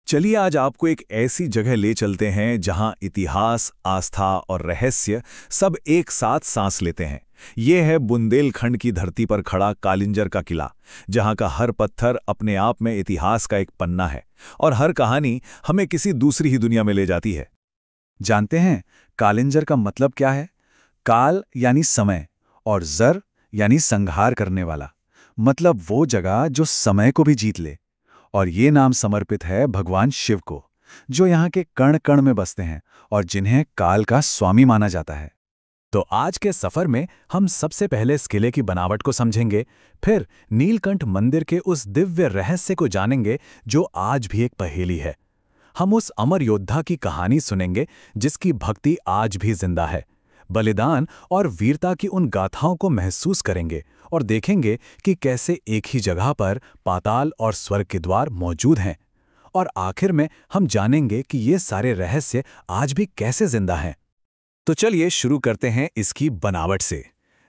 चलिए आज आपको एक ऐसी जगह ले चलते हैं जहां इतिहास, आस्था और रहस्य सब एक साथ सांस लेते हैं। ये है बुंदेलखंड की धरती पर खड़ा कालिंजर का किला, जहां का हर पत्थर अपने आप में इतिहास का एक पन्ना है और हर कहानी हमें किसी दूसरी ही दुनिया में ले जाती है। जानते हैं कालिंजर का मतलब क्या है? काल यानी समय और जर यानी संहार करने वाला, मतलब वो जगह जो समय को भी जीत ले। और ये नाम समर्पित है भगवान शिव को, जो यहाँ के कण कण में बसते हैं और जिन्हें काल का स्वामी माना जाता है। तो आज के सफर में हम सबसे पहले इस किले की बनावट को समझेंगे, फिर नीलकंठ मंदिर के उस दिव्य रहस्य को जानेंगे जो आज भी एक पहेली है। हम उस अमर योद्धा की कहानी सुनेंगे जिसकी भक्ति आज भी जिंदा है। बलिदान और वीरता की उन गाथाओं को महसूस करेंगे और देखेंगे कि कैसे एक ही जगह पर पाताल और स्वर्ग के द्वार मौजूद हैं। और आखिर में हम जानेंगे कि ये सारे रहस्य आज भी कैसे जिंदा हैं। तो चलिए शुरू करते हैं इसकी बनावट से।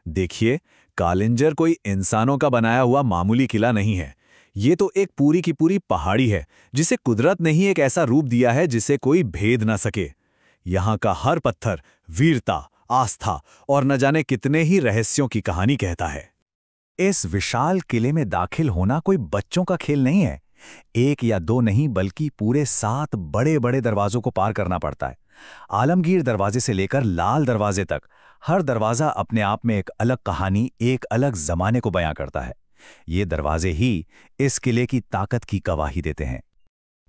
देखिए, कालिंजर कोई इंसानों का बनाया हुआ मामूली किला नहीं है। ये तो एक पूरी की पूरी पहाड़ी है जिसे कुदरत ने ही एक ऐसा रूप दिया है जिसे कोई भेद ना सके। यहाँ का हर पत्थर वीरता, आस्था और न जाने कितने ही रहस्यों की कहानी कहता है। इस विशाल किले में दाखिल होना कोई बच्चों का खेल नहीं है। एक या दो नहीं बल्कि पूरे 7 बड़े बड़े दरवाजों को पार करना पड़ता है। आलमगीर दरवाजे से लेकर लाल दरवाजे तक हर दरवाजा अपने आप में एक अलग कहानी, एक अलग जमाने को बयां करता है। ये दरवाजे ही इस किले की ताकत की गवाही देते हैं।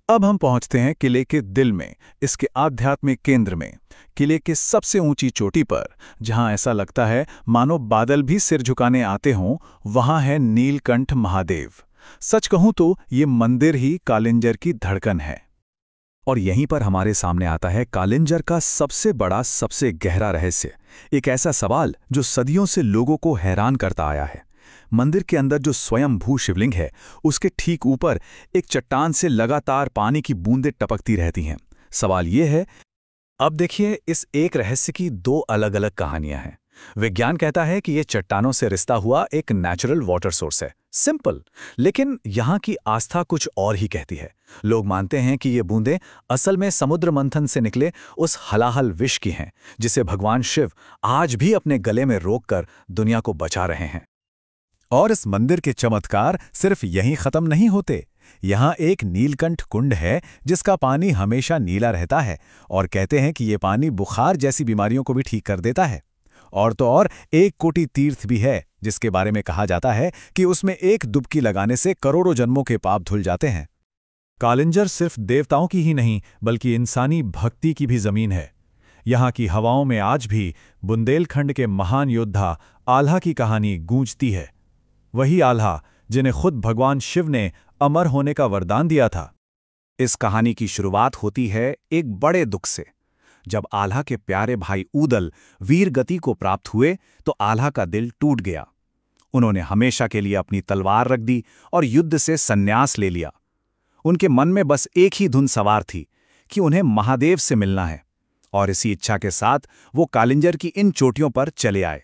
अब हम पहुंचते हैं किले के दिल में, इसके आध्यात्मिक केंद्र में, किले के सबसे ऊंची चोटी पर, जहां ऐसा लगता है मानो बादल भी सिर झुकाने आते हों। वहां है नीलकंठ महादेव। सच कहूं तो ये मंदिर ही कालिंजर की धड़कन है। और यहीं पर हमारे सामने आता है कालिंजर का सबसे बड़ा, सबसे गहरा रहस्य, एक ऐसा सवाल जो सदियों से लोगों को हैरान करता आया है। मंदिर के अंदर जो स्वयंभू शिवलिंग है, उसके ठीक ऊपर एक चट्टान से लगातार पानी की बूंदें टपकती रहती हैं। सवाल यह है, अब देखिए, इस एक रहस्य की 2 अलग अलग कहानियां हैं। विज्ञान कहता है कि यह चट्टानों से रिश्ता हुआ एक नेचुरल वाटर सोर्स है, सिंपल। लेकिन यहाँ की आस्था कुछ और ही कहती है। लोग मानते हैं कि ये बूंदें असल में समुद्र मंथन से निकले उस हलाहल विष की हैं, जिसे भगवान शिव आज भी अपने गले में रोककर दुनिया को बचा रहे हैं। और इस मंदिर के चमत्कार सिर्फ यहीं खत्म नहीं होते। यहाँ एक नीलकंठ कुंड है जिसका पानी हमेशा नीला रहता है और कहते हैं कि ये पानी बुखार जैसी बीमारियों को भी ठीक कर देता है। और तो और एक कोटि तीर्थ भी है जिसके बारे में कहा जाता है कि उसमें एक डुबकी लगाने से करोड़ों जन्मों के पाप धुल जाते हैं। कालिंजर सिर्फ देवताओं की ही नहीं बल्कि इंसानी भक्ति की भी जमीन है। यहाँ की हवाओं में आज भी बुंदेलखंड के महान योद्धा आल्हा की कहानी गूंजती है। वही आल्हा जिन्हें खुद भगवान शिव ने अमर होने का वरदान दिया था। इस कहानी की शुरुआत होती है एक बड़े दुख से। जब आल्हा के प्यारे भाई ऊदल वीर गति को प्राप्त हुए तो आल्हा का दिल टूट गया। उन्होंने हमेशा के लिए अपनी तलवार रख दी और युद्ध से संन्यास ले लिया। उनके मन में बस एक ही धुन सवार थी कि उन्हें महादेव से मिलना है, और इसी इच्छा के साथ वो कालिंजर की इन चोटियों पर चले आए।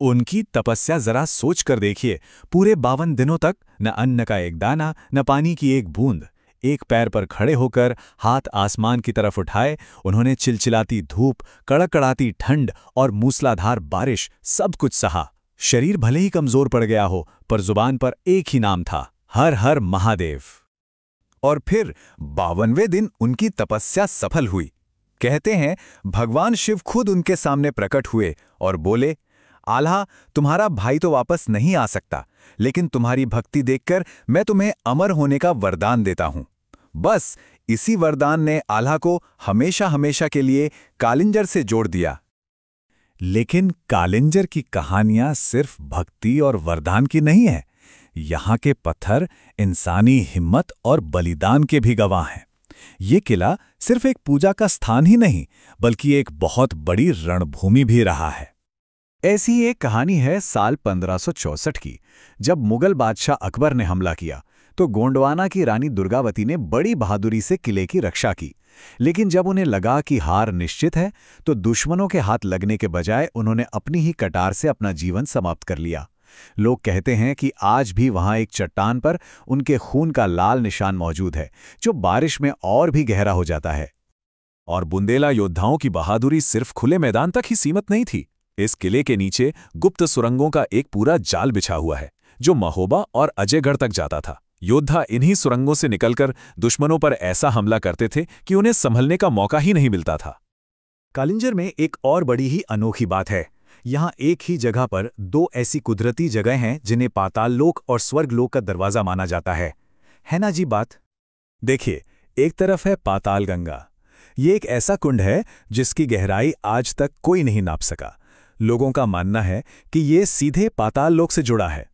उनकी तपस्या जरा सोच कर देखिए, पूरे 52 दिनों तक न अन्न का एक दाना, न पानी की एक बूंद। एक पैर पर खड़े होकर हाथ आसमान की तरफ उठाए उन्होंने चिलचिलाती धूप, कड़कड़ाती ठंड और मूसलाधार बारिश सब कुछ सहा। शरीर भले ही कमजोर पड़ गया हो, पर जुबान पर एक ही नाम था, हर हर महादेव। और फिर 52वें दिन उनकी तपस्या सफल हुई। कहते हैं भगवान शिव खुद उनके सामने प्रकट हुए और बोले, आल्हा, तुम्हारा भाई तो वापस नहीं आ सकता, लेकिन तुम्हारी भक्ति देखकर मैं तुम्हें अमर होने का वरदान देता हूं। बस इसी वरदान ने आल्हा को हमेशा हमेशा के लिए कालिंजर से जोड़ दिया। लेकिन कालिंजर की कहानियां सिर्फ भक्ति और वरदान की नहीं है। यहाँ के पत्थर इंसानी हिम्मत और बलिदान के भी गवाह हैं। ये किला सिर्फ एक पूजा का स्थान ही नहीं बल्कि एक बहुत बड़ी रणभूमि भी रहा है। ऐसी एक कहानी है साल 1564 की, जब मुगल बादशाह अकबर ने हमला किया तो गोंडवाना की रानी दुर्गावती ने बड़ी बहादुरी से किले की रक्षा की। लेकिन जब उन्हें लगा कि हार निश्चित है तो दुश्मनों के हाथ लगने के बजाय उन्होंने अपनी ही कटार से अपना जीवन समाप्त कर लिया। लोग कहते हैं कि आज भी वहां एक चट्टान पर उनके खून का लाल निशान मौजूद है, जो बारिश में और भी गहरा हो जाता है। और बुंदेला योद्धाओं की बहादुरी सिर्फ खुले मैदान तक ही सीमित नहीं थी। इस किले के नीचे गुप्त सुरंगों का एक पूरा जाल बिछा हुआ है, जो महोबा और अजयगढ़ तक जाता था। योद्धा इन्हीं सुरंगों से निकलकर दुश्मनों पर ऐसा हमला करते थे कि उन्हें संभलने का मौका ही नहीं मिलता था। कालिंजर में एक और बड़ी ही अनोखी बात है। यहाँ एक ही जगह पर दो ऐसी कुदरती जगह हैं जिन्हें पाताल लोक और स्वर्ग लोक का दरवाजा माना जाता है ना जी बात? देखिए, एक तरफ है पाताल गंगा। ये एक ऐसा कुंड है जिसकी गहराई आज तक कोई नहीं नाप सका। लोगों का मानना है कि ये सीधे पाताल लोक से जुड़ा है।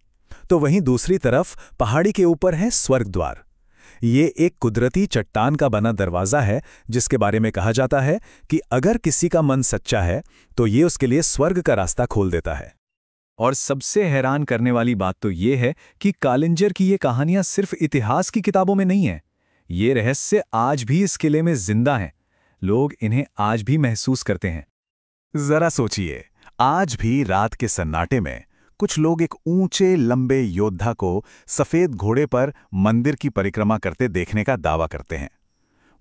तो वहीं दूसरी तरफ पहाड़ी के ऊपर है स्वर्ग द्वार। ये एक कुदरती चट्टान का बना दरवाज़ा है, जिसके बारे में कहा जाता है कि अगर किसी का मन सच्चा है तो ये उसके लिए स्वर्ग का रास्ता खोल देता है। और सबसे हैरान करने वाली बात तो ये है कि कालिंजर की ये कहानियां सिर्फ इतिहास की किताबों में नहीं है। ये रहस्य आज भी इस किले में जिंदा हैं। लोग इन्हें आज भी महसूस करते हैं। जरा सोचिए, आज भी रात के सन्नाटे में कुछ लोग एक ऊंचे लंबे योद्धा को सफेद घोड़े पर मंदिर की परिक्रमा करते देखने का दावा करते हैं।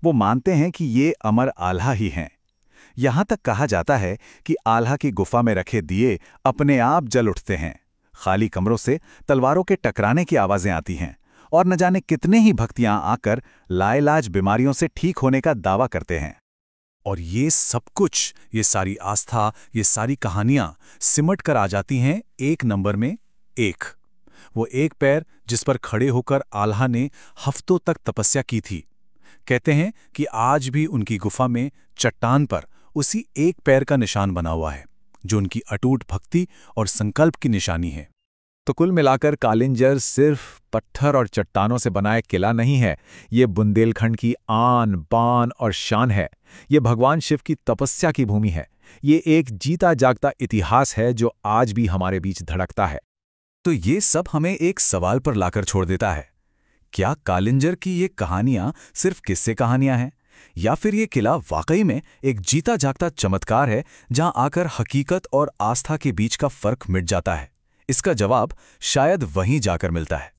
वो मानते हैं कि ये अमर आल्हा ही हैं। यहां तक कहा जाता है कि आल्हा की गुफा में रखे दिए अपने आप जल उठते हैं। खाली कमरों से तलवारों के टकराने की आवाजें आती हैं और न जाने कितने ही भक्तियां आकर लाइलाज बीमारियों से ठीक होने का दावा करते हैं। और ये सब कुछ, ये सारी आस्था, ये सारी कहानियां सिमट कर आ जाती हैं एक नंबर में एक। वो एक पैर जिस पर खड़े होकर आल्हा ने हफ्तों तक तपस्या की थी। कहते हैं कि आज भी उनकी गुफा में चट्टान पर उसी एक पैर का निशान बना हुआ है, जो उनकी अटूट भक्ति और संकल्प की निशानी है। तो कुल मिलाकर कालिंजर सिर्फ पत्थर और चट्टानों से बना एक किला नहीं है। ये बुंदेलखंड की आन बान और शान है। ये भगवान शिव की तपस्या की भूमि है। ये एक जीता जागता इतिहास है जो आज भी हमारे बीच धड़कता है। तो ये सब हमें एक सवाल पर लाकर छोड़ देता है। क्या कालिंजर की ये कहानियां सिर्फ किस्से कहानियां हैं, या फिर ये किला वाकई में एक जीता जागता चमत्कार है जहां आकर हकीकत और आस्था के बीच का फर्क मिट जाता है? इसका जवाब शायद वहीं जाकर मिलता है।